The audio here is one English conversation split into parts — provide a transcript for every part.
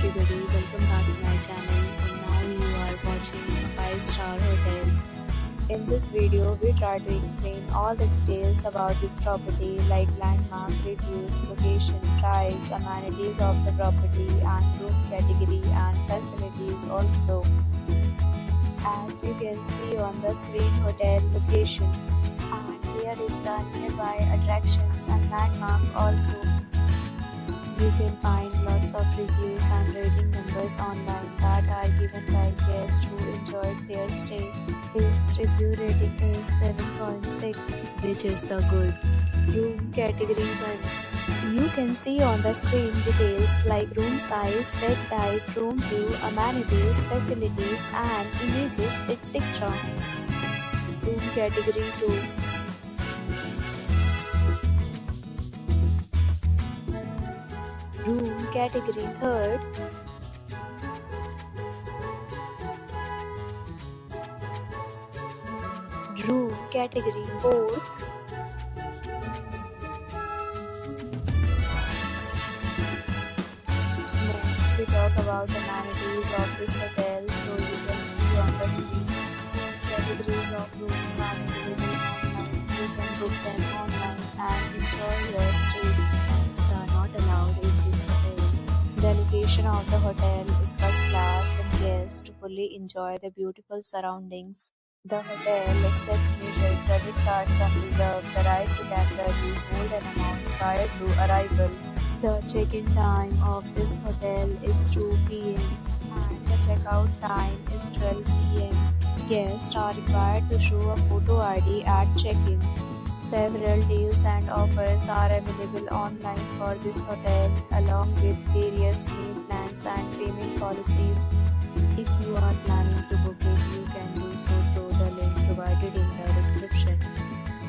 everybody, welcome back to my channel, and now you are watching a 5-star hotel. In this video, we try to explain all the details about this property like landmark, reviews, location, price, amenities of the property and room category and facilities also. As you can see on the screen, hotel location, and here is the nearby attractions and landmark also. You can find lots of reviews and rating numbers online that are given by guests who enjoyed their stay. Its review rating is 7.6, which is the good. Room category 1. You can see on the screen details like room size, bed type, room view, amenities, facilities and images, etc. Room category 2. Room category 3rd. Room category 4th. Next we talk about amenities of this hotel, so you can see on the screen. Categories of rooms are available online. You can book them online and enjoy your stay. Pets are not allowed in this hotel. The location of the hotel is first class and guests fully enjoy the beautiful surroundings. The hotel accepts major credit cards and reserves the right to temporarily hold an amount prior to arrival. The check-in time of this hotel is 2 p.m. and the checkout time is 12 p.m. Guests are required to show a photo ID at check-in. Several deals and offers are available online for this hotel, along with various meal plans and payment policies. If you are planning to book it, you can do so through the link provided in the description.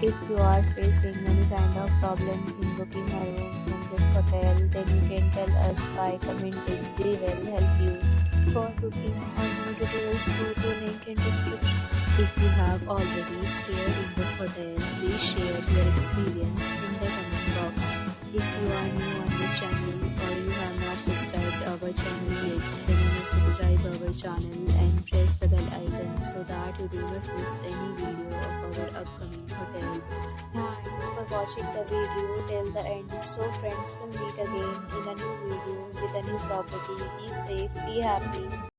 If you are facing any kind of problem in booking a room in this hotel, then you can tell us by commenting. We will help you. For booking or more details, go to link in description. If you have already stayed in this hotel, please share your experience in the comment box. If you are new on this channel or you have not subscribed our channel yet, then you must subscribe our channel and press the bell icon so that you do not miss any video of our upcoming hotel. Thanks for watching the video till the end. So friends, will meet again in a new video with a new property. Be safe, be happy.